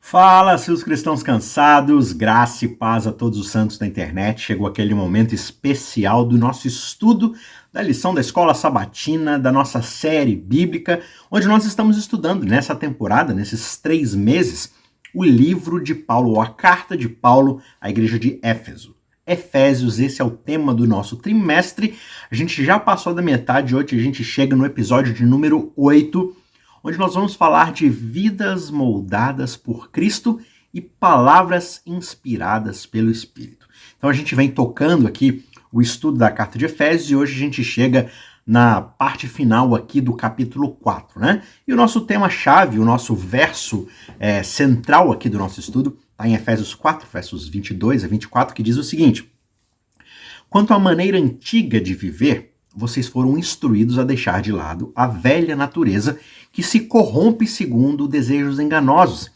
Fala, seus cristãos cansados, graça e paz a todos os santos da internet. Chegou aquele momento especial do nosso estudo da lição da Escola Sabatina, da nossa série bíblica, onde nós estamos estudando nessa temporada, nesses 3 meses, o livro de Paulo, ou a carta de Paulo à igreja de Éfeso. Efésios, esse é o tema do nosso trimestre. A gente já passou da metade, hoje a gente chega no episódio de número 8, onde nós vamos falar de vidas moldadas por Cristo e palavras inspiradas pelo Espírito. Então a gente vem tocando aqui o estudo da carta de Efésios e hoje a gente chega na parte final aqui do capítulo 4, né? E o nosso tema-chave, o nosso verso central aqui do nosso estudo, está em Efésios 4, versos 22 a 24, que diz o seguinte: quanto à maneira antiga de viver, vocês foram instruídos a deixar de lado a velha natureza que se corrompe segundo desejos enganosos,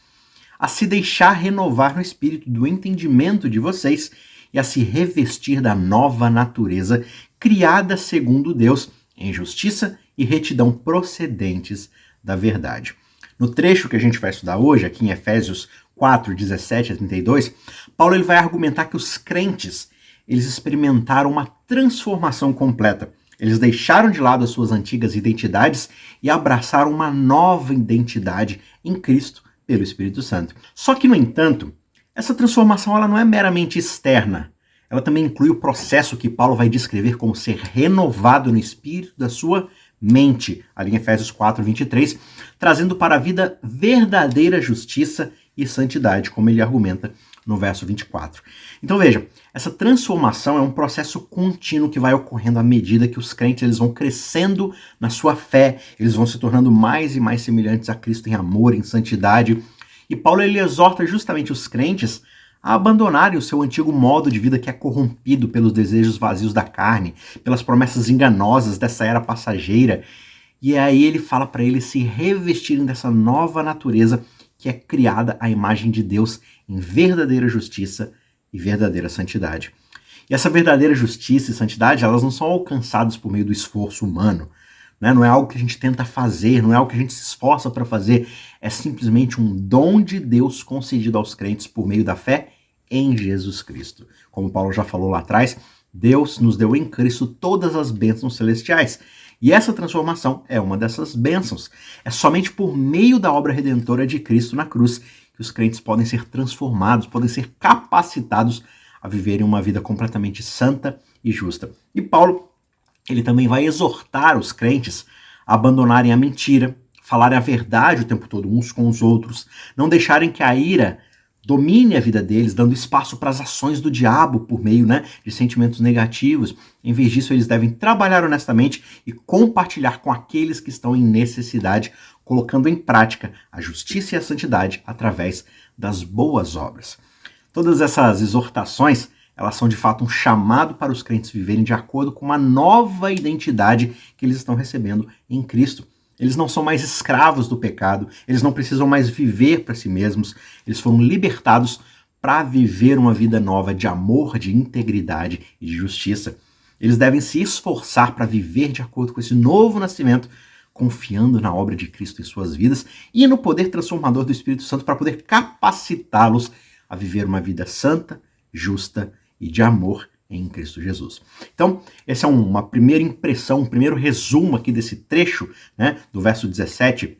a se deixar renovar no espírito do entendimento de vocês e a se revestir da nova natureza criada segundo Deus, em justiça e retidão procedentes da verdade. No trecho que a gente vai estudar hoje, aqui em Efésios 4, 17 a 32, Paulo ele vai argumentar que os crentes eles experimentaram uma transformação completa. Eles deixaram de lado as suas antigas identidades e abraçaram uma nova identidade em Cristo pelo Espírito Santo. Só que, no entanto, essa transformação ela não é meramente externa. Ela também inclui o processo que Paulo vai descrever como ser renovado no espírito da sua mente, ali em Efésios 4, 23, trazendo para a vida verdadeira justiça e santidade, como ele argumenta no verso 24. Então veja, essa transformação é um processo contínuo que vai ocorrendo à medida que os crentes eles vão crescendo na sua fé, eles vão se tornando mais e mais semelhantes a Cristo em amor, em santidade. E Paulo ele exorta justamente os crentes a abandonarem o seu antigo modo de vida que é corrompido pelos desejos vazios da carne, pelas promessas enganosas dessa era passageira. E aí ele fala para eles se revestirem dessa nova natureza que é criada à imagem de Deus em verdadeira justiça e verdadeira santidade. E essa verdadeira justiça e santidade, elas não são alcançadas por meio do esforço humano, né? Não é algo que a gente tenta fazer, não é algo que a gente se esforça para fazer, é simplesmente um dom de Deus concedido aos crentes por meio da fé em Jesus Cristo. Como Paulo já falou lá atrás, Deus nos deu em Cristo todas as bênçãos celestiais. E essa transformação é uma dessas bênçãos. É somente por meio da obra redentora de Cristo na cruz que os crentes podem ser transformados, podem ser capacitados a viverem uma vida completamente santa e justa. E Paulo, ele também vai exortar os crentes a abandonarem a mentira, falarem a verdade o tempo todo uns com os outros, não deixarem que a ira domine a vida deles, dando espaço para as ações do diabo por meio, de sentimentos negativos. Em vez disso, eles devem trabalhar honestamente e compartilhar com aqueles que estão em necessidade, colocando em prática a justiça e a santidade através das boas obras. Todas essas exortações, elas são de fato um chamado para os crentes viverem de acordo com uma nova identidade que eles estão recebendo em Cristo. Eles não são mais escravos do pecado, eles não precisam mais viver para si mesmos, eles foram libertados para viver uma vida nova de amor, de integridade e de justiça. Eles devem se esforçar para viver de acordo com esse novo nascimento, confiando na obra de Cristo em suas vidas e no poder transformador do Espírito Santo para poder capacitá-los a viver uma vida santa, justa e de amor em Cristo Jesus. Então, essa é uma primeira impressão, um primeiro resumo aqui desse trecho, do verso 17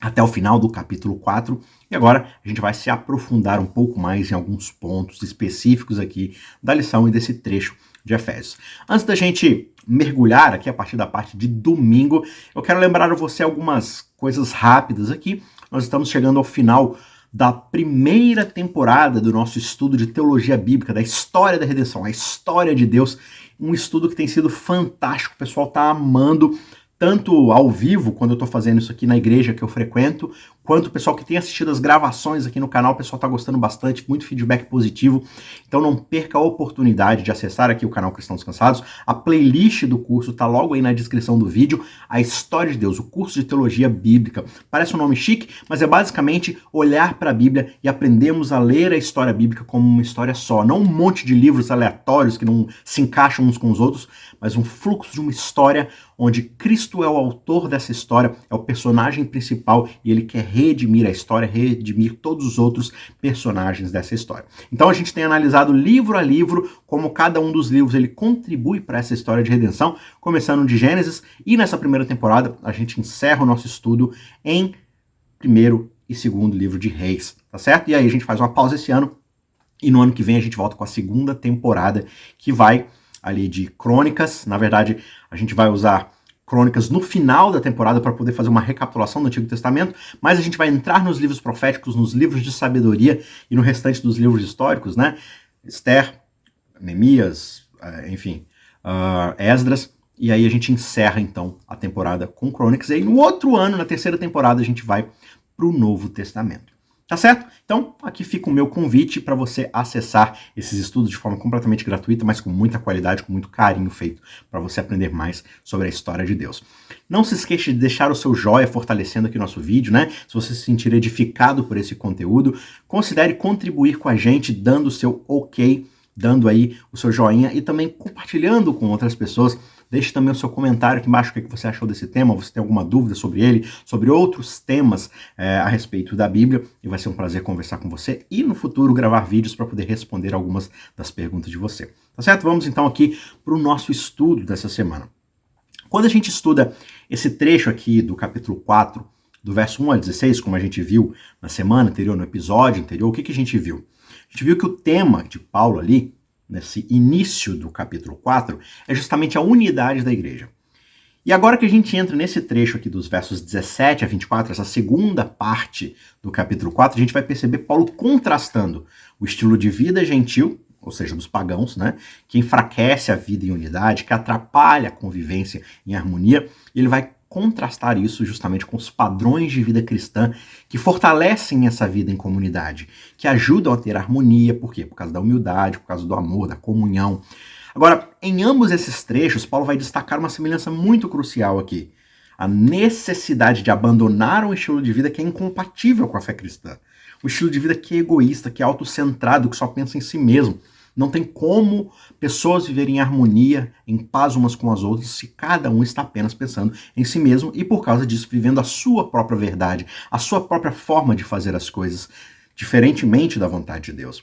até o final do capítulo 4. E agora a gente vai se aprofundar um pouco mais em alguns pontos específicos aqui da lição e desse trecho de Efésios. Antes da gente mergulhar aqui a partir da parte de domingo, eu quero lembrar a você algumas coisas rápidas aqui. Nós estamos chegando ao final da primeira temporada do nosso estudo de teologia bíblica, da história da redenção, a história de Deus, um estudo que tem sido fantástico, o pessoal está amando, tanto ao vivo, quando eu estou fazendo isso aqui na igreja que eu frequento, quanto o pessoal que tem assistido as gravações aqui no canal, o pessoal está gostando bastante, muito feedback positivo. Então não perca a oportunidade de acessar aqui o canal Cristãos Cansados. A playlist do curso está logo aí na descrição do vídeo, a história de Deus, o curso de teologia bíblica. Parece um nome chique, mas é basicamente olhar para a Bíblia e aprendermos a ler a história bíblica como uma história só, não um monte de livros aleatórios que não se encaixam uns com os outros, mas um fluxo de uma história onde Cristo é o autor dessa história, é o personagem principal e ele quer redimir a história, redimir todos os outros personagens dessa história. Então a gente tem analisado livro a livro como cada um dos livros ele contribui para essa história de redenção, começando de Gênesis, e nessa primeira temporada a gente encerra o nosso estudo em primeiro e segundo livro de Reis, tá certo? E aí a gente faz uma pausa esse ano, e no ano que vem a gente volta com a segunda temporada, que vai ali de Crônicas. Na verdade, a gente vai usar Crônicas no final da temporada para poder fazer uma recapitulação do Antigo Testamento, mas a gente vai entrar nos livros proféticos, nos livros de sabedoria e no restante dos livros históricos, né? Esther, Neemias, enfim, Esdras, e aí a gente encerra então a temporada com Crônicas, e aí no outro ano, na terceira temporada, a gente vai para o Novo Testamento. Tá certo? Então, aqui fica o meu convite para você acessar esses estudos de forma completamente gratuita, mas com muita qualidade, com muito carinho feito, para você aprender mais sobre a história de Deus. Não se esqueça de deixar o seu joinha fortalecendo aqui o nosso vídeo, né? Se você se sentir edificado por esse conteúdo, considere contribuir com a gente, dando o seu ok, dando aí o seu joinha e também compartilhando com outras pessoas. Deixe também o seu comentário aqui embaixo, o que você achou desse tema, você tem alguma dúvida sobre ele, sobre outros temas a respeito da Bíblia, e vai ser um prazer conversar com você e no futuro gravar vídeos para poder responder algumas das perguntas de você. Tá certo? Vamos então aqui para o nosso estudo dessa semana. Quando a gente estuda esse trecho aqui do capítulo 4, do verso 1 a 16, como a gente viu na semana anterior, no episódio anterior, o que a gente viu? A gente viu que o tema de Paulo ali, nesse início do capítulo 4, é justamente a unidade da igreja. E agora que a gente entra nesse trecho aqui dos versos 17 a 24, essa segunda parte do capítulo 4, a gente vai perceber Paulo contrastando o estilo de vida gentil, ou seja, dos pagãos, né, que enfraquece a vida em unidade, que atrapalha a convivência em harmonia, e ele vai contrastar isso justamente com os padrões de vida cristã que fortalecem essa vida em comunidade, que ajudam a ter harmonia, por quê? Por causa da humildade, por causa do amor, da comunhão. Agora, em ambos esses trechos, Paulo vai destacar uma semelhança muito crucial aqui. A necessidade de abandonar um estilo de vida que é incompatível com a fé cristã. Um estilo de vida que é egoísta, que é autocentrado, que só pensa em si mesmo. Não tem como pessoas viverem em harmonia, em paz umas com as outras, se cada um está apenas pensando em si mesmo e, por causa disso, vivendo a sua própria verdade, a sua própria forma de fazer as coisas, diferentemente da vontade de Deus.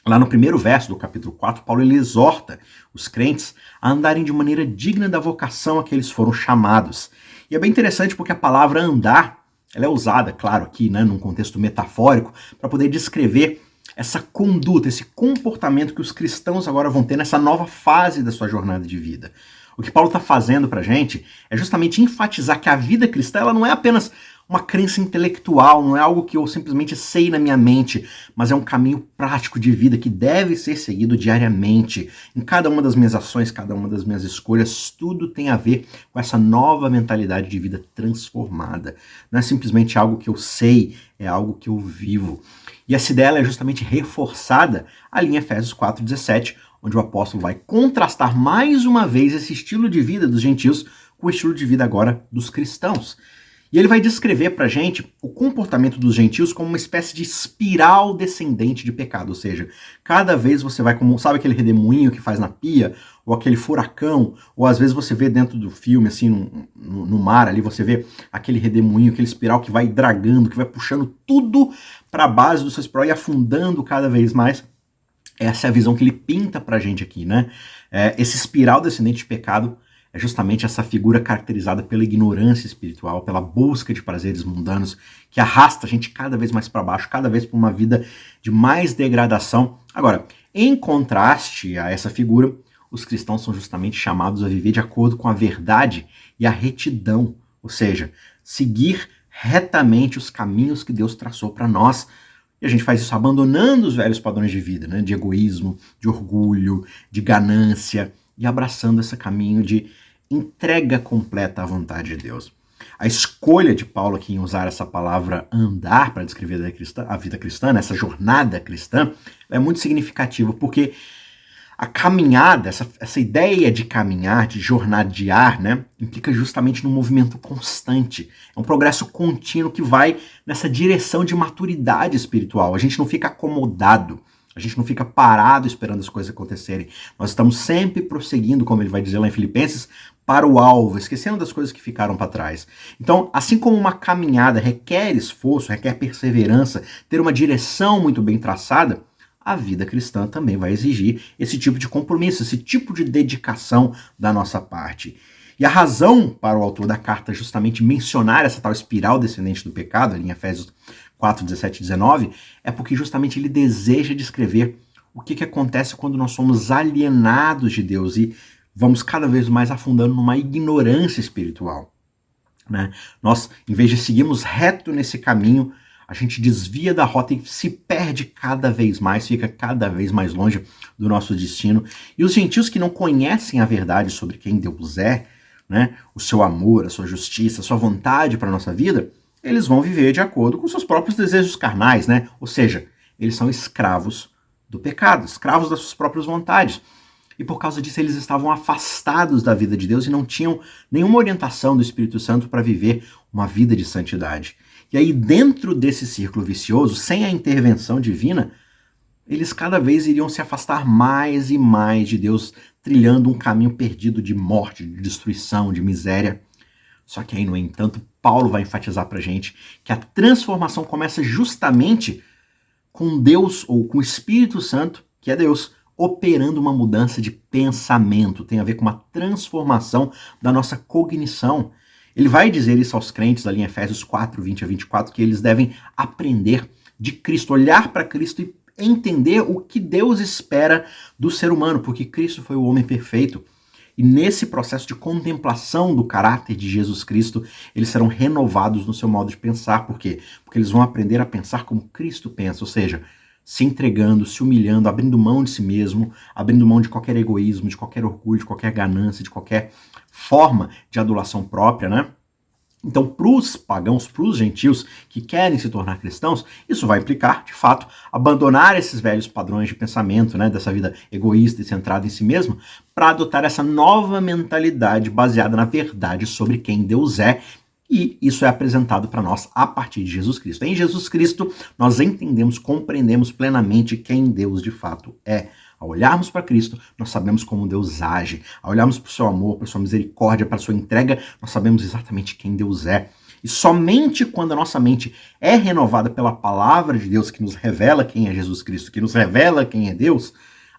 Lá no primeiro verso do capítulo 4, Paulo ele exorta os crentes a andarem de maneira digna da vocação a que eles foram chamados. E é bem interessante porque a palavra andar, ela é usada, claro, aqui, né, num contexto metafórico, para poder descrever essa conduta, esse comportamento que os cristãos agora vão ter nessa nova fase da sua jornada de vida. O que Paulo está fazendo para a gente é justamente enfatizar que a vida cristã ela não é apenas uma crença intelectual, não é algo que eu simplesmente sei na minha mente, mas é um caminho prático de vida que deve ser seguido diariamente. Em cada uma das minhas ações, cada uma das minhas escolhas, tudo tem a ver com essa nova mentalidade de vida transformada. Não é simplesmente algo que eu sei, é algo que eu vivo. E essa ideia é justamente reforçada ali em Efésios 4,17, onde o apóstolo vai contrastar mais uma vez esse estilo de vida dos gentios com o estilo de vida agora dos cristãos. E ele vai descrever pra gente o comportamento dos gentios como uma espécie de espiral descendente de pecado, ou seja, cada vez você vai como, sabe aquele redemoinho que faz na pia, ou aquele furacão, ou às vezes você vê dentro do filme, assim, no mar ali, você vê aquele redemoinho, aquele espiral que vai dragando, que vai puxando tudo para a base do seu espiral e afundando cada vez mais. Essa é a visão que ele pinta pra gente aqui, né? Esse espiral descendente de pecado é justamente essa figura caracterizada pela ignorância espiritual, pela busca de prazeres mundanos, que arrasta a gente cada vez mais para baixo, cada vez para uma vida de mais degradação. Agora, em contraste a essa figura, os cristãos são justamente chamados a viver de acordo com a verdade e a retidão, ou seja, seguir retamente os caminhos que Deus traçou para nós. E a gente faz isso abandonando os velhos padrões de vida, né? De egoísmo, de orgulho, de ganância, e abraçando esse caminho de entrega completa à vontade de Deus. A escolha de Paulo aqui em usar essa palavra andar para descrever a vida cristã, essa jornada cristã, é muito significativa, porque a caminhada, essa ideia de caminhar, de jornadear, né, implica justamente num movimento constante. É um progresso contínuo que vai nessa direção de maturidade espiritual. A gente não fica acomodado. A gente não fica parado esperando as coisas acontecerem. Nós estamos sempre prosseguindo, como ele vai dizer lá em Filipenses, para o alvo, esquecendo das coisas que ficaram para trás. Então, assim como uma caminhada requer esforço, requer perseverança, ter uma direção muito bem traçada, a vida cristã também vai exigir esse tipo de compromisso, esse tipo de dedicação da nossa parte. E a razão para o autor da carta justamente mencionar essa tal espiral descendente do pecado, ali em Efésios 4, 17 e 19, é porque justamente ele deseja descrever o que acontece quando nós somos alienados de Deus e vamos cada vez mais afundando numa ignorância espiritual. Né? Nós, em vez de seguirmos reto nesse caminho, a gente desvia da rota e se perde cada vez mais, fica cada vez mais longe do nosso destino. E os gentios que não conhecem a verdade sobre quem Deus é, né, o seu amor, a sua justiça, a sua vontade para a nossa vida, eles vão viver de acordo com seus próprios desejos carnais, né? Ou seja, eles são escravos do pecado, escravos das suas próprias vontades. E por causa disso eles estavam afastados da vida de Deus e não tinham nenhuma orientação do Espírito Santo para viver uma vida de santidade. E aí dentro desse círculo vicioso, sem a intervenção divina, eles cada vez iriam se afastar mais e mais de Deus, trilhando um caminho perdido de morte, de destruição, de miséria. Só que aí, no entanto, Paulo vai enfatizar pra gente que a transformação começa justamente com Deus, ou com o Espírito Santo, que é Deus, operando uma mudança de pensamento, tem a ver com uma transformação da nossa cognição. Ele vai dizer isso aos crentes ali em Efésios 4, 20 a 24, que eles devem aprender de Cristo, olhar para Cristo e entender o que Deus espera do ser humano, porque Cristo foi o homem perfeito. E nesse processo de contemplação do caráter de Jesus Cristo, eles serão renovados no seu modo de pensar. Por quê? Porque eles vão aprender a pensar como Cristo pensa, ou seja, se entregando, se humilhando, abrindo mão de si mesmo, abrindo mão de qualquer egoísmo, de qualquer orgulho, de qualquer ganância, de qualquer forma de adulação própria, né? Então, para os pagãos, para os gentios que querem se tornar cristãos, isso vai implicar, de fato, abandonar esses velhos padrões de pensamento, né, dessa vida egoísta e centrada em si mesmo, para adotar essa nova mentalidade baseada na verdade sobre quem Deus é. E isso é apresentado para nós a partir de Jesus Cristo. Em Jesus Cristo, nós entendemos, compreendemos plenamente quem Deus de fato é. Ao olharmos para Cristo, nós sabemos como Deus age. Ao olharmos para o seu amor, para a sua misericórdia, para a sua entrega, nós sabemos exatamente quem Deus é. E somente quando a nossa mente é renovada pela palavra de Deus, que nos revela quem é Jesus Cristo, que nos revela quem é Deus,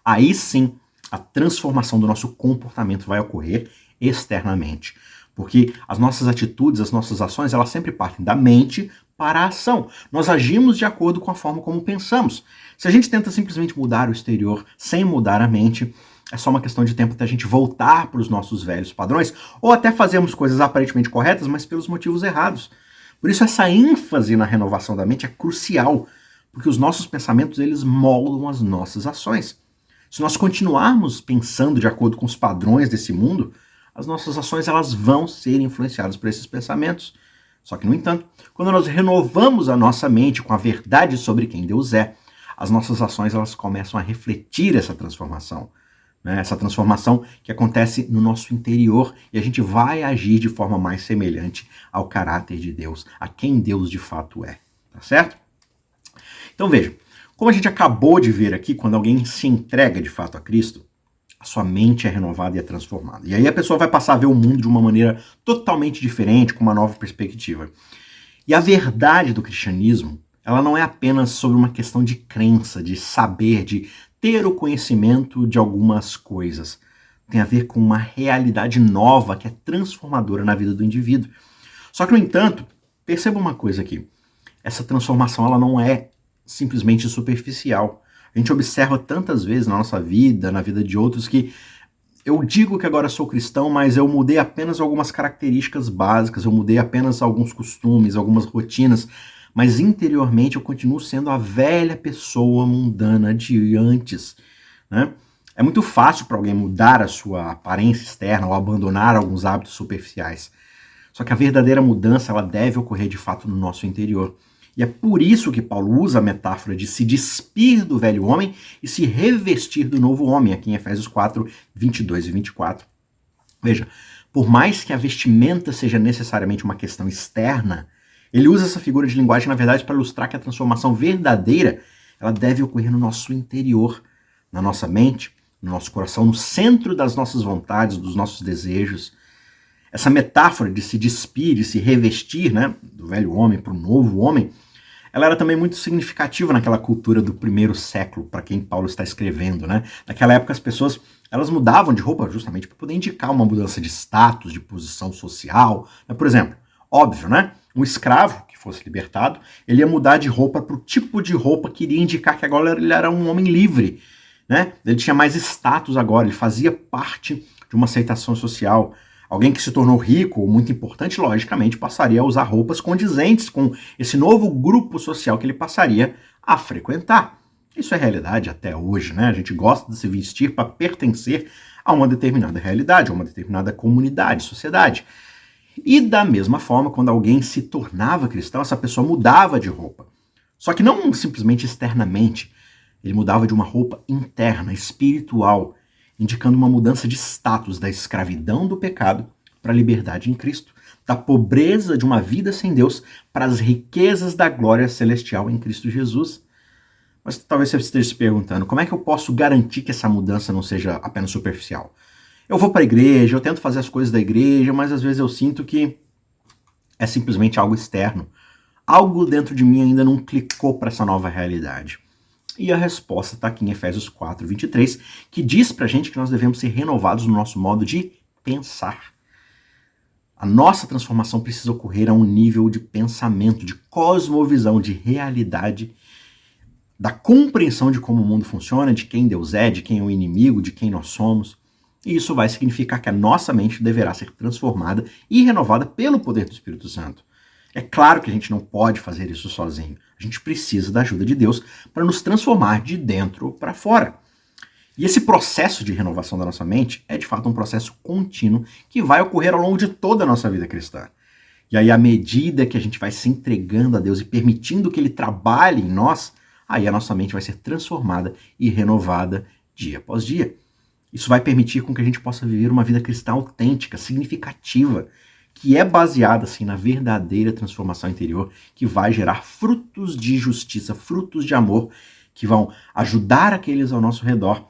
aí sim a transformação do nosso comportamento vai ocorrer externamente. Porque as nossas atitudes, as nossas ações, elas sempre partem da mente para a ação. Nós agimos de acordo com a forma como pensamos. Se a gente tenta simplesmente mudar o exterior sem mudar a mente, é só uma questão de tempo até a gente voltar para os nossos velhos padrões, ou até fazermos coisas aparentemente corretas, mas pelos motivos errados. Por isso essa ênfase na renovação da mente é crucial, porque os nossos pensamentos, eles moldam as nossas ações. Se nós continuarmos pensando de acordo com os padrões desse mundo, as nossas ações elas vão ser influenciadas por esses pensamentos. Só que, no entanto, quando nós renovamos a nossa mente com a verdade sobre quem Deus é, as nossas ações elas começam a refletir essa transformação. Né? Essa transformação que acontece no nosso interior e a gente vai agir de forma mais semelhante ao caráter de Deus, a quem Deus de fato é. Tá certo? Então veja, como a gente acabou de ver aqui, quando alguém se entrega de fato a Cristo, a sua mente é renovada e é transformada. E aí a pessoa vai passar a ver o mundo de uma maneira totalmente diferente, com uma nova perspectiva. E a verdade do cristianismo, ela não é apenas sobre uma questão de crença, de saber, de ter o conhecimento de algumas coisas. Tem a ver com uma realidade nova que é transformadora na vida do indivíduo. Só que, no entanto, perceba uma coisa aqui. Essa transformação ela não é simplesmente superficial. A gente observa tantas vezes na nossa vida, na vida de outros, que eu digo que agora sou cristão, mas eu mudei apenas algumas características básicas, eu mudei apenas alguns costumes, algumas rotinas, mas interiormente eu continuo sendo a velha pessoa mundana de antes, né? É muito fácil para alguém mudar a sua aparência externa ou abandonar alguns hábitos superficiais. Só que a verdadeira mudança ela deve ocorrer de fato no nosso interior. E é por isso que Paulo usa a metáfora de se despir do velho homem e se revestir do novo homem, aqui em Efésios 4, 22 e 24. Veja, por mais que a vestimenta seja necessariamente uma questão externa, ele usa essa figura de linguagem, na verdade, para ilustrar que a transformação verdadeira ela deve ocorrer no nosso interior, na nossa mente, no nosso coração, no centro das nossas vontades, dos nossos desejos. Essa metáfora de se despir, de se revestir, né, do velho homem para o novo homem, ela era também muito significativa naquela cultura do primeiro século, para quem Paulo está escrevendo, né? Naquela época as pessoas, elas mudavam de roupa justamente para poder indicar uma mudança de status, de posição social, né? Por exemplo, óbvio, né? Um escravo que fosse libertado, ele ia mudar de roupa para o tipo de roupa que iria indicar que agora ele era um homem livre, né? Ele tinha mais status agora, ele fazia parte de uma aceitação social. Alguém que se tornou rico ou muito importante, logicamente, passaria a usar roupas condizentes com esse novo grupo social que ele passaria a frequentar. Isso é realidade até hoje, né? A gente gosta de se vestir para pertencer a uma determinada realidade, a uma determinada comunidade, sociedade. E da mesma forma, quando alguém se tornava cristão, essa pessoa mudava de roupa. Só que não simplesmente externamente, ele mudava de uma roupa interna, espiritual, indicando uma mudança de status da escravidão do pecado para a liberdade em Cristo, da pobreza de uma vida sem Deus para as riquezas da glória celestial em Cristo Jesus. Mas talvez você esteja se perguntando, como é que eu posso garantir que essa mudança não seja apenas superficial? Eu vou para a igreja, eu tento fazer as coisas da igreja, mas às vezes eu sinto que é simplesmente algo externo. Algo dentro de mim ainda não clicou para essa nova realidade. E a resposta está aqui em Efésios 4, 23, que diz pra gente que nós devemos ser renovados no nosso modo de pensar. A nossa transformação precisa ocorrer a um nível de pensamento, de cosmovisão, de realidade, da compreensão de como o mundo funciona, de quem Deus é, de quem é o inimigo, de quem nós somos. E isso vai significar que a nossa mente deverá ser transformada e renovada pelo poder do Espírito Santo. É claro que a gente não pode fazer isso sozinho. A gente precisa da ajuda de Deus para nos transformar de dentro para fora. E esse processo de renovação da nossa mente é de fato um processo contínuo que vai ocorrer ao longo de toda a nossa vida cristã. E aí, à medida que a gente vai se entregando a Deus e permitindo que Ele trabalhe em nós, aí a nossa mente vai ser transformada e renovada dia após dia. Isso vai permitir com que a gente possa viver uma vida cristã autêntica, significativa, que é baseada assim, na verdadeira transformação interior, que vai gerar frutos de justiça, frutos de amor, que vão ajudar aqueles ao nosso redor,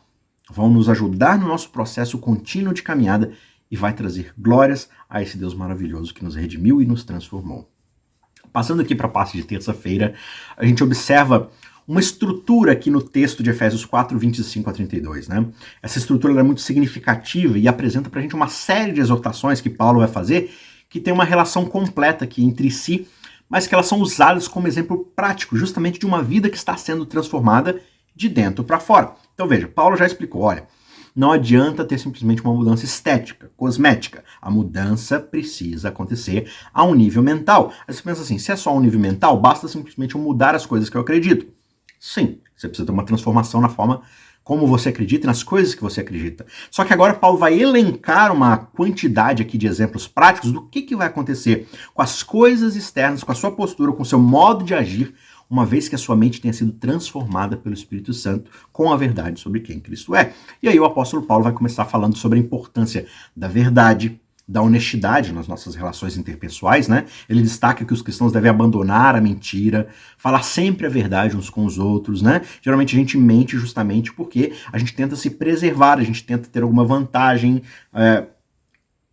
vão nos ajudar no nosso processo contínuo de caminhada e vai trazer glórias a esse Deus maravilhoso que nos redimiu e nos transformou. Passando aqui para a parte de terça-feira, a gente observa uma estrutura aqui no texto de Efésios 4, 25 a 32. Né? Essa estrutura é muito significativa e apresenta para a gente uma série de exortações que Paulo vai fazer que tem uma relação completa aqui entre si, mas que elas são usadas como exemplo prático, justamente de uma vida que está sendo transformada de dentro para fora. Então veja, Paulo já explicou, olha, não adianta ter simplesmente uma mudança estética, cosmética. A mudança precisa acontecer a um nível mental. Aí você pensa assim, se é só um nível mental, basta simplesmente eu mudar as coisas que eu acredito. Sim, você precisa ter uma transformação na forma como você acredita e nas coisas que você acredita. Só que agora Paulo vai elencar uma quantidade aqui de exemplos práticos do que vai acontecer com as coisas externas, com a sua postura, com o seu modo de agir, uma vez que a sua mente tenha sido transformada pelo Espírito Santo com a verdade sobre quem Cristo é. E aí o apóstolo Paulo vai começar falando sobre a importância da verdade, da honestidade nas nossas relações interpessoais, né? Ele destaca que os cristãos devem abandonar a mentira, falar sempre a verdade uns com os outros, né? Geralmente a gente mente justamente porque a gente tenta se preservar, a gente tenta ter alguma vantagem,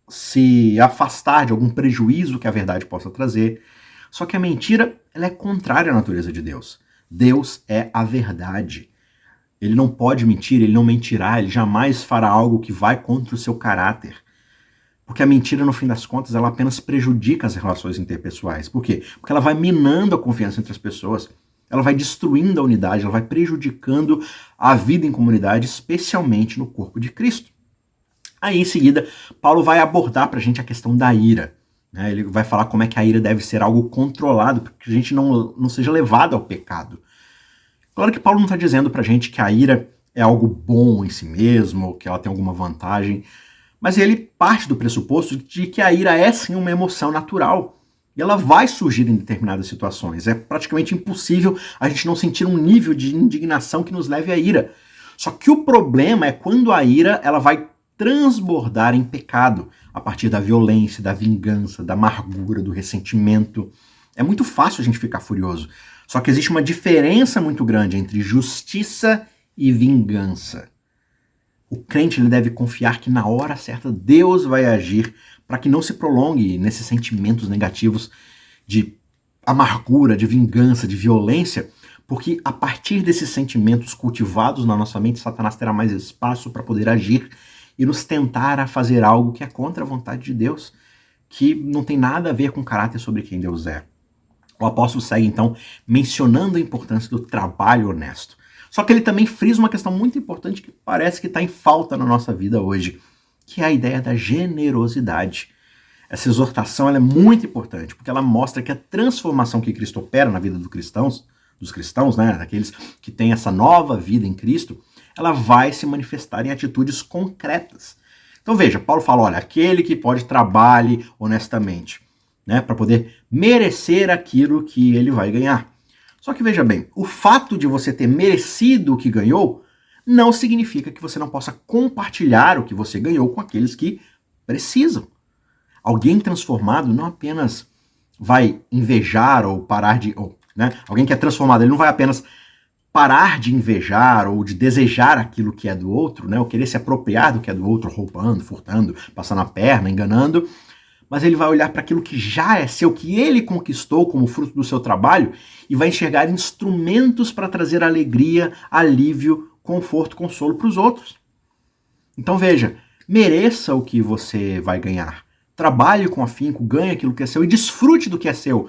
se afastar de algum prejuízo que a verdade possa trazer. Só que a mentira, ela é contrária à natureza de Deus. Deus é a verdade. Ele não pode mentir, ele não mentirá, ele jamais fará algo que vai contra o seu caráter. Porque a mentira, no fim das contas, ela apenas prejudica as relações interpessoais. Por quê? Porque ela vai minando a confiança entre as pessoas, ela vai destruindo a unidade, ela vai prejudicando a vida em comunidade, especialmente no corpo de Cristo. Aí, em seguida, Paulo vai abordar para a gente a questão da ira. Né? Ele vai falar como é que a ira deve ser algo controlado, para que a gente não seja levado ao pecado. Claro que Paulo não está dizendo para a gente que a ira é algo bom em si mesmo, ou que ela tem alguma vantagem, mas ele parte do pressuposto de que a ira é sim uma emoção natural. E ela vai surgir em determinadas situações. É praticamente impossível a gente não sentir um nível de indignação que nos leve à ira. Só que o problema é quando a ira ela vai transbordar em pecado, a partir da violência, da vingança, da amargura, do ressentimento. É muito fácil a gente ficar furioso. Só que existe uma diferença muito grande entre justiça e vingança. O crente ele deve confiar que na hora certa Deus vai agir para que não se prolongue nesses sentimentos negativos de amargura, de vingança, de violência, porque a partir desses sentimentos cultivados na nossa mente, Satanás terá mais espaço para poder agir e nos tentar a fazer algo que é contra a vontade de Deus, que não tem nada a ver com o caráter sobre quem Deus é. O apóstolo segue, então, mencionando a importância do trabalho honesto. Só que ele também frisa uma questão muito importante que parece que está em falta na nossa vida hoje, que é a ideia da generosidade. Essa exortação ela é muito importante, porque ela mostra que a transformação que Cristo opera na vida dos cristãos, né, daqueles que têm essa nova vida em Cristo, ela vai se manifestar em atitudes concretas. Então veja, Paulo fala, olha, aquele que pode trabalhe honestamente, né, para poder merecer aquilo que ele vai ganhar. Só que veja bem, o fato de você ter merecido o que ganhou não significa que você não possa compartilhar o que você ganhou com aqueles que precisam. Alguém transformado não apenas vai invejar ou parar de... né? Alguém que é transformado, ele não vai apenas parar de invejar ou de desejar aquilo que é do outro, né? Ou querer se apropriar do que é do outro, roubando, furtando, passando a perna, enganando, mas ele vai olhar para aquilo que já é seu, que ele conquistou como fruto do seu trabalho e vai enxergar instrumentos para trazer alegria, alívio, conforto, consolo para os outros. Então veja, mereça o que você vai ganhar. Trabalhe com afinco, ganhe aquilo que é seu e desfrute do que é seu.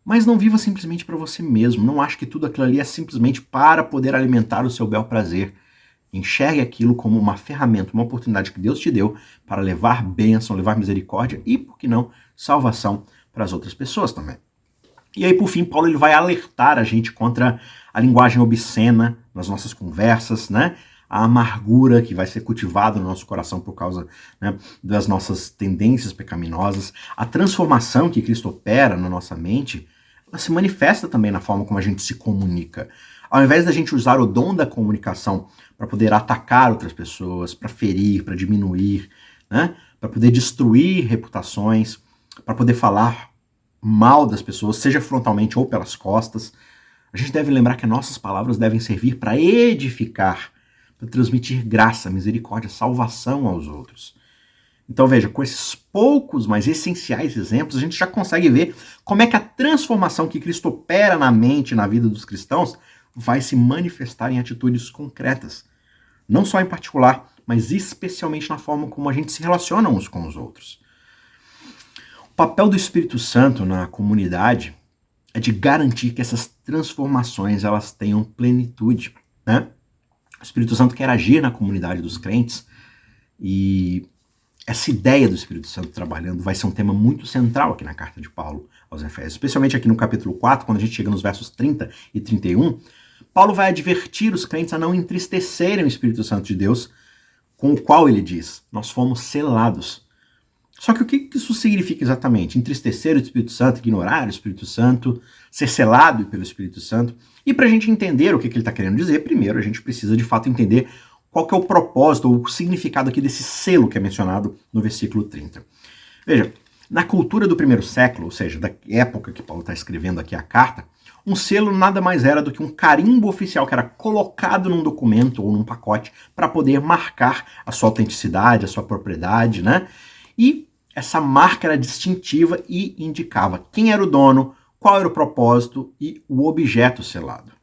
Mas não viva simplesmente para você mesmo. Não ache que tudo aquilo ali é simplesmente para poder alimentar o seu bel prazer. Enxergue aquilo como uma ferramenta, uma oportunidade que Deus te deu para levar bênção, levar misericórdia e, por que não, salvação para as outras pessoas também. E aí, por fim, Paulo ele vai alertar a gente contra a linguagem obscena nas nossas conversas, né? A amargura que vai ser cultivada no nosso coração por causa, né, das nossas tendências pecaminosas. A transformação que Cristo opera na nossa mente, ela se manifesta também na forma como a gente se comunica. Ao invés da gente usar o dom da comunicação para poder atacar outras pessoas, para ferir, para diminuir, né, para poder destruir reputações, para poder falar mal das pessoas, seja frontalmente ou pelas costas, a gente deve lembrar que nossas palavras devem servir para edificar, para transmitir graça, misericórdia, salvação aos outros. Então veja, com esses poucos, mas essenciais exemplos, a gente já consegue ver como é que a transformação que Cristo opera na mente e na vida dos cristãos vai se manifestar em atitudes concretas. Não só em particular, mas especialmente na forma como a gente se relaciona uns com os outros. O papel do Espírito Santo na comunidade é de garantir que essas transformações elas tenham plenitude, né? O Espírito Santo quer agir na comunidade dos crentes e essa ideia do Espírito Santo trabalhando vai ser um tema muito central aqui na carta de Paulo aos Efésios, especialmente aqui no capítulo 4, quando a gente chega nos versos 30 e 31, Paulo vai advertir os crentes a não entristecerem o Espírito Santo de Deus, com o qual ele diz, nós fomos selados. Só que o que isso significa exatamente? Entristecer o Espírito Santo, ignorar o Espírito Santo, ser selado pelo Espírito Santo? E para a gente entender o que ele está querendo dizer, primeiro a gente precisa de fato entender qual que é o propósito ou o significado aqui desse selo que é mencionado no versículo 30. Veja, na cultura do primeiro século, ou seja, da época que Paulo está escrevendo aqui a carta, um selo nada mais era do que um carimbo oficial que era colocado num documento ou num pacote para poder marcar a sua autenticidade, a sua propriedade, né? E essa marca era distintiva e indicava quem era o dono, qual era o propósito e o objeto selado.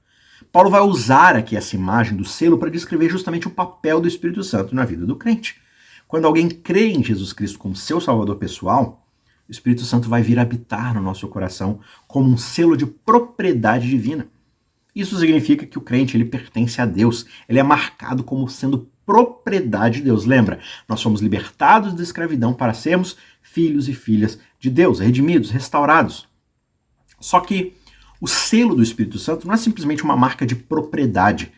Paulo vai usar aqui essa imagem do selo para descrever justamente o papel do Espírito Santo na vida do crente. Quando alguém crê em Jesus Cristo como seu salvador pessoal, o Espírito Santo vai vir habitar no nosso coração como um selo de propriedade divina. Isso significa que o crente ele pertence a Deus, ele é marcado como sendo propriedade de Deus. Lembra, nós somos libertados da escravidão para sermos filhos e filhas de Deus, redimidos, restaurados. Só que o selo do Espírito Santo não é simplesmente uma marca de propriedade.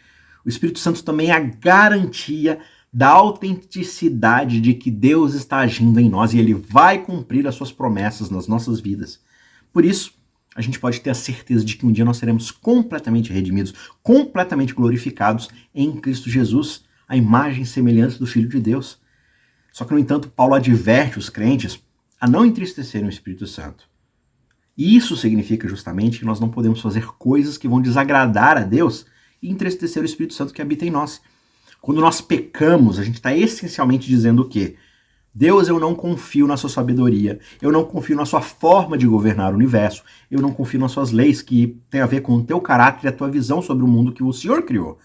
O Espírito Santo também é a garantia da autenticidade de que Deus está agindo em nós e ele vai cumprir as suas promessas nas nossas vidas. Por isso, a gente pode ter a certeza de que um dia nós seremos completamente redimidos, completamente glorificados em Cristo Jesus, a imagem e semelhança do Filho de Deus. Só que, no entanto, Paulo adverte os crentes a não entristecerem o Espírito Santo. E isso significa justamente que nós não podemos fazer coisas que vão desagradar a Deus e entristecer o Espírito Santo que habita em nós. Quando nós pecamos, a gente está essencialmente dizendo o quê? Deus, eu não confio na sua sabedoria, eu não confio na sua forma de governar o universo, eu não confio nas suas leis que têm a ver com o teu caráter e a tua visão sobre o mundo que o Senhor criou.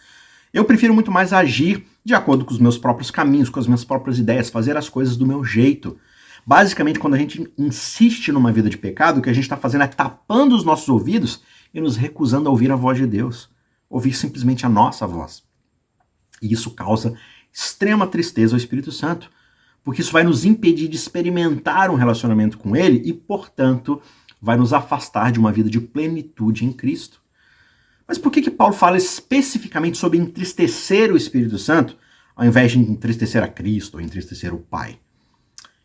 Eu prefiro muito mais agir de acordo com os meus próprios caminhos, com as minhas próprias ideias, fazer as coisas do meu jeito. Basicamente, quando a gente insiste numa vida de pecado, o que a gente está fazendo é tapando os nossos ouvidos e nos recusando a ouvir a voz de Deus, ouvir simplesmente a nossa voz. E isso causa extrema tristeza ao Espírito Santo, porque isso vai nos impedir de experimentar um relacionamento com Ele e, portanto, vai nos afastar de uma vida de plenitude em Cristo. Mas por que Paulo fala especificamente sobre entristecer o Espírito Santo, ao invés de entristecer a Cristo ou entristecer o Pai?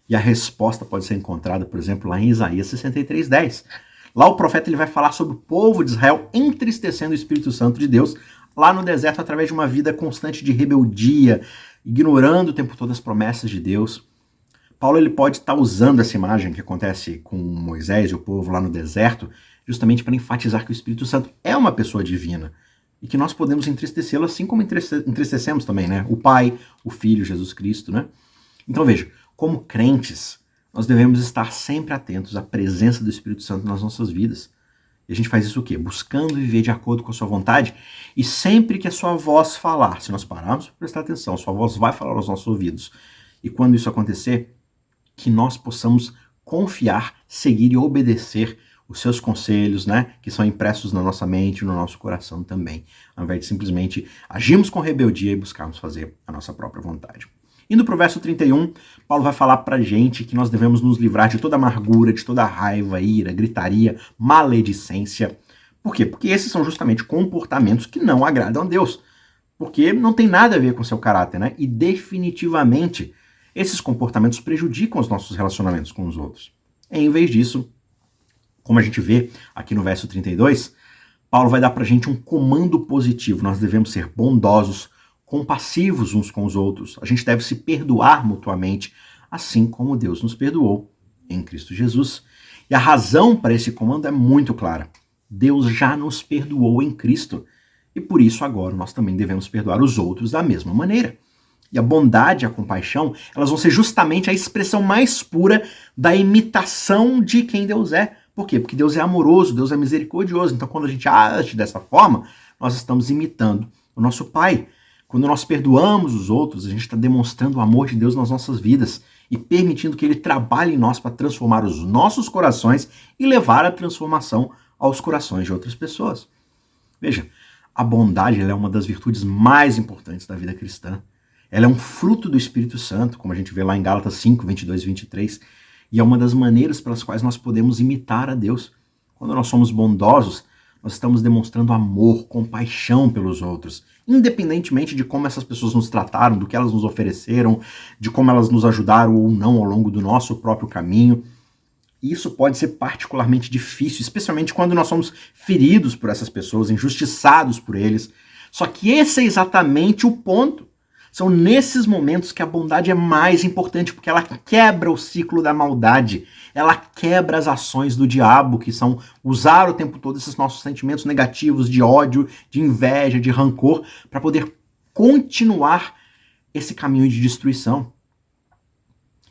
E a resposta pode ser encontrada, por exemplo, lá em Isaías 63:10. Lá o profeta ele vai falar sobre o povo de Israel entristecendo o Espírito Santo de Deus lá no deserto através de uma vida constante de rebeldia, ignorando o tempo todo as promessas de Deus. Paulo ele pode estar usando essa imagem que acontece com Moisés e o povo lá no deserto justamente para enfatizar que o Espírito Santo é uma pessoa divina e que nós podemos entristecê-lo assim como entristecemos também, né? O Pai, o Filho, Jesus Cristo, né? Então veja, como crentes, nós devemos estar sempre atentos à presença do Espírito Santo nas nossas vidas. E a gente faz isso o quê? Buscando viver de acordo com a sua vontade. E sempre que a sua voz falar, se nós pararmos para prestar atenção, a sua voz vai falar aos nossos ouvidos. E quando isso acontecer, que nós possamos confiar, seguir e obedecer os seus conselhos, né? Que são impressos na nossa mente e no nosso coração também. Ao invés de simplesmente agirmos com rebeldia e buscarmos fazer a nossa própria vontade. Indo para o verso 31, Paulo vai falar para a gente que nós devemos nos livrar de toda amargura, de toda raiva, ira, gritaria, maledicência. Por quê? Porque esses são justamente comportamentos que não agradam a Deus. Porque não tem nada a ver com seu caráter, né? E definitivamente esses comportamentos prejudicam os nossos relacionamentos com os outros. Em vez disso, como a gente vê aqui no verso 32, Paulo vai dar para a gente um comando positivo. Nós devemos ser bondosos, compassivos uns com os outros. A gente deve se perdoar mutuamente, assim como Deus nos perdoou em Cristo Jesus. E a razão para esse comando é muito clara. Deus já nos perdoou em Cristo. E por isso agora nós também devemos perdoar os outros da mesma maneira. E a bondade e a compaixão, elas vão ser justamente a expressão mais pura da imitação de quem Deus é. Por quê? Porque Deus é amoroso, Deus é misericordioso. Então quando a gente age dessa forma, nós estamos imitando o nosso Pai. Quando nós perdoamos os outros, a gente está demonstrando o amor de Deus nas nossas vidas e permitindo que Ele trabalhe em nós para transformar os nossos corações e levar a transformação aos corações de outras pessoas. Veja, a bondade ela é uma das virtudes mais importantes da vida cristã. Ela é um fruto do Espírito Santo, como a gente vê lá em Gálatas 5, 22 e 23, e é uma das maneiras pelas quais nós podemos imitar a Deus. Quando nós somos bondosos, nós estamos demonstrando amor, compaixão pelos outros, independentemente de como essas pessoas nos trataram, do que elas nos ofereceram, de como elas nos ajudaram ou não ao longo do nosso próprio caminho. Isso pode ser particularmente difícil, especialmente quando nós somos feridos por essas pessoas, injustiçados por eles. Só que esse é exatamente o ponto. São nesses momentos que a bondade é mais importante, porque ela quebra o ciclo da maldade. Ela quebra as ações do diabo, que são usar o tempo todo esses nossos sentimentos negativos de ódio, de inveja, de rancor, para poder continuar esse caminho de destruição.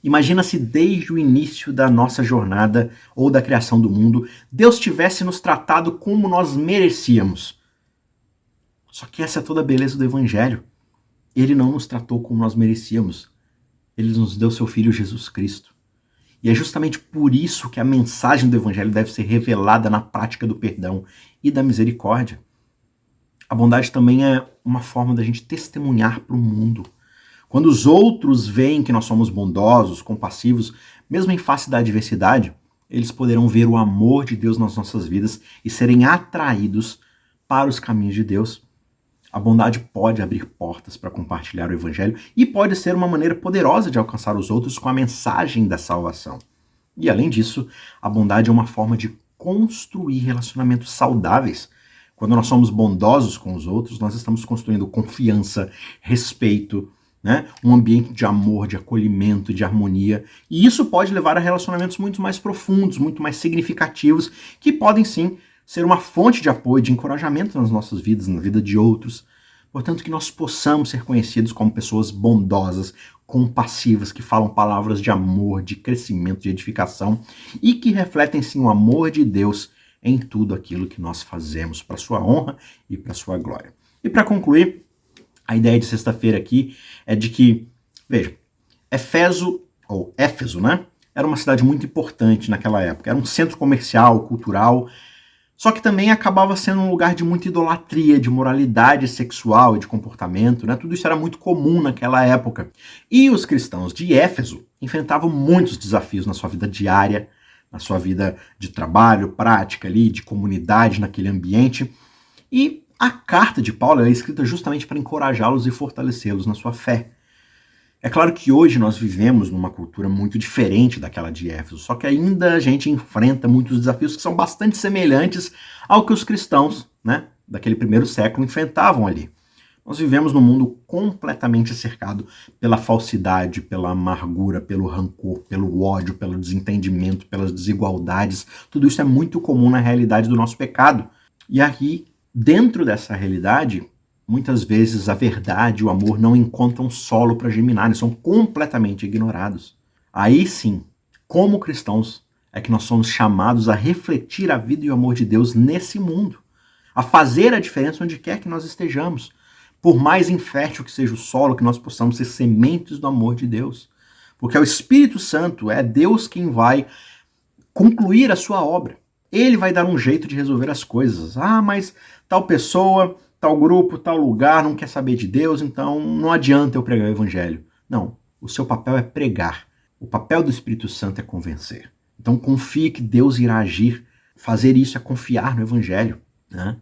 Imagina se desde o início da nossa jornada ou da criação do mundo, Deus tivesse nos tratado como nós merecíamos. Só que essa é toda a beleza do Evangelho. Ele não nos tratou como nós merecíamos. Ele nos deu seu Filho Jesus Cristo. E é justamente por isso que a mensagem do Evangelho deve ser revelada na prática do perdão e da misericórdia. A bondade também é uma forma da gente testemunhar para o mundo. Quando os outros veem que nós somos bondosos, compassivos, mesmo em face da adversidade, eles poderão ver o amor de Deus nas nossas vidas e serem atraídos para os caminhos de Deus. A bondade pode abrir portas para compartilhar o Evangelho e pode ser uma maneira poderosa de alcançar os outros com a mensagem da salvação. E além disso, a bondade é uma forma de construir relacionamentos saudáveis. Quando nós somos bondosos com os outros, nós estamos construindo confiança, respeito, né? Um ambiente de amor, de acolhimento, de harmonia. E isso pode levar a relacionamentos muito mais profundos, muito mais significativos, que podem sim ser uma fonte de apoio, de encorajamento nas nossas vidas, na vida de outros. Portanto, que nós possamos ser conhecidos como pessoas bondosas, compassivas, que falam palavras de amor, de crescimento, de edificação e que refletem sim o amor de Deus em tudo aquilo que nós fazemos para sua honra e para sua glória. E para concluir, a ideia de sexta-feira aqui é de que, veja, Éfeso, né? Era uma cidade muito importante naquela época. Era um centro comercial, cultural, só que também acabava sendo um lugar de muita idolatria, de moralidade sexual e de comportamento, né? Tudo isso era muito comum naquela época. E os cristãos de Éfeso enfrentavam muitos desafios na sua vida diária, na sua vida de trabalho, prática ali, de comunidade naquele ambiente. E a carta de Paulo é escrita justamente para encorajá-los e fortalecê-los na sua fé. É claro que hoje nós vivemos numa cultura muito diferente daquela de Éfeso, só que ainda a gente enfrenta muitos desafios que são bastante semelhantes ao que os cristãos, né, daquele primeiro século enfrentavam ali. Nós vivemos num mundo completamente cercado pela falsidade, pela amargura, pelo rancor, pelo ódio, pelo desentendimento, pelas desigualdades. Tudo isso é muito comum na realidade do nosso pecado. E aqui, dentro dessa realidade, muitas vezes a verdade e o amor não encontram solo para germinar, são completamente ignorados. Aí sim, como cristãos, é que nós somos chamados a refletir a vida e o amor de Deus nesse mundo, a fazer a diferença onde quer que nós estejamos. Por mais infértil que seja o solo, que nós possamos ser sementes do amor de Deus. Porque é o Espírito Santo, é Deus quem vai concluir a sua obra. Ele vai dar um jeito de resolver as coisas. Ah, mas tal pessoa, tal grupo, tal lugar não quer saber de Deus, então não adianta eu pregar o evangelho. Não, o seu papel é pregar. O papel do Espírito Santo é convencer. Então confie que Deus irá agir. Fazer isso é confiar no evangelho, né?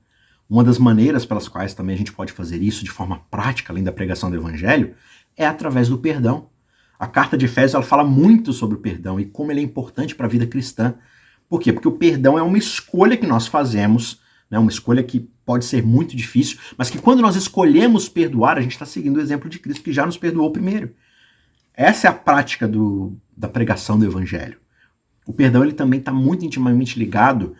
Uma das maneiras pelas quais também a gente pode fazer isso de forma prática, além da pregação do evangelho, é através do perdão. A carta de Efésios ela fala muito sobre o perdão e como ele é importante para a vida cristã. Por quê? Porque o perdão é uma escolha que nós fazemos, né? Uma escolha que pode ser muito difícil, mas que quando nós escolhemos perdoar, a gente está seguindo o exemplo de Cristo, que já nos perdoou primeiro. Essa é a prática da pregação do evangelho. O perdão ele também está muito intimamente ligado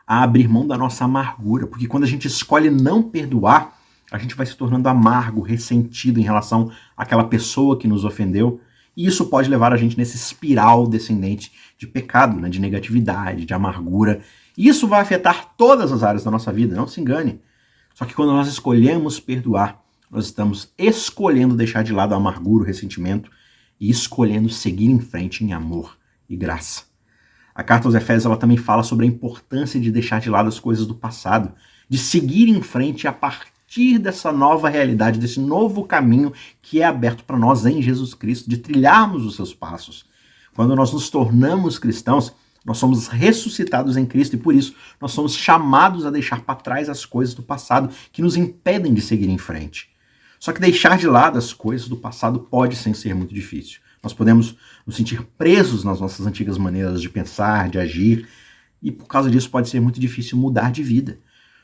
a abrir mão da nossa amargura, porque quando a gente escolhe não perdoar, a gente vai se tornando amargo, ressentido em relação àquela pessoa que nos ofendeu, e isso pode levar a gente nesse espiral descendente de pecado, né, de negatividade, de amargura, e isso vai afetar todas as áreas da nossa vida, não se engane. Só que quando nós escolhemos perdoar, nós estamos escolhendo deixar de lado a amargura, o ressentimento, e escolhendo seguir em frente em amor e graça. A carta aos Efésios ela também fala sobre a importância de deixar de lado as coisas do passado, de seguir em frente a partir dessa nova realidade, desse novo caminho que é aberto para nós em Jesus Cristo, de trilharmos os seus passos. Quando nós nos tornamos cristãos, nós somos ressuscitados em Cristo e por isso nós somos chamados a deixar para trás as coisas do passado que nos impedem de seguir em frente. Só que deixar de lado as coisas do passado pode sim ser muito difícil. Nós podemos nos sentir presos nas nossas antigas maneiras de pensar, de agir, e por causa disso pode ser muito difícil mudar de vida.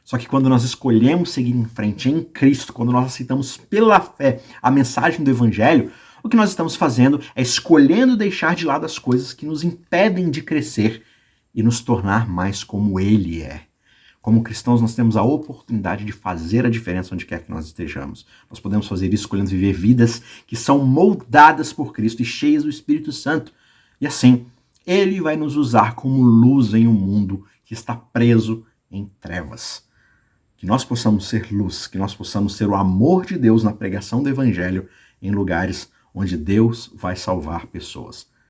Só que quando nós escolhemos seguir em frente em Cristo, quando nós aceitamos pela fé a mensagem do Evangelho, o que nós estamos fazendo é escolhendo deixar de lado as coisas que nos impedem de crescer e nos tornar mais como Ele é. Como cristãos, nós temos a oportunidade de fazer a diferença onde quer que nós estejamos. Nós podemos fazer isso escolhendo viver vidas que são moldadas por Cristo e cheias do Espírito Santo. E assim, Ele vai nos usar como luz em um mundo que está preso em trevas. Que nós possamos ser luz, que nós possamos ser o amor de Deus na pregação do Evangelho em lugares onde Deus vai salvar pessoas.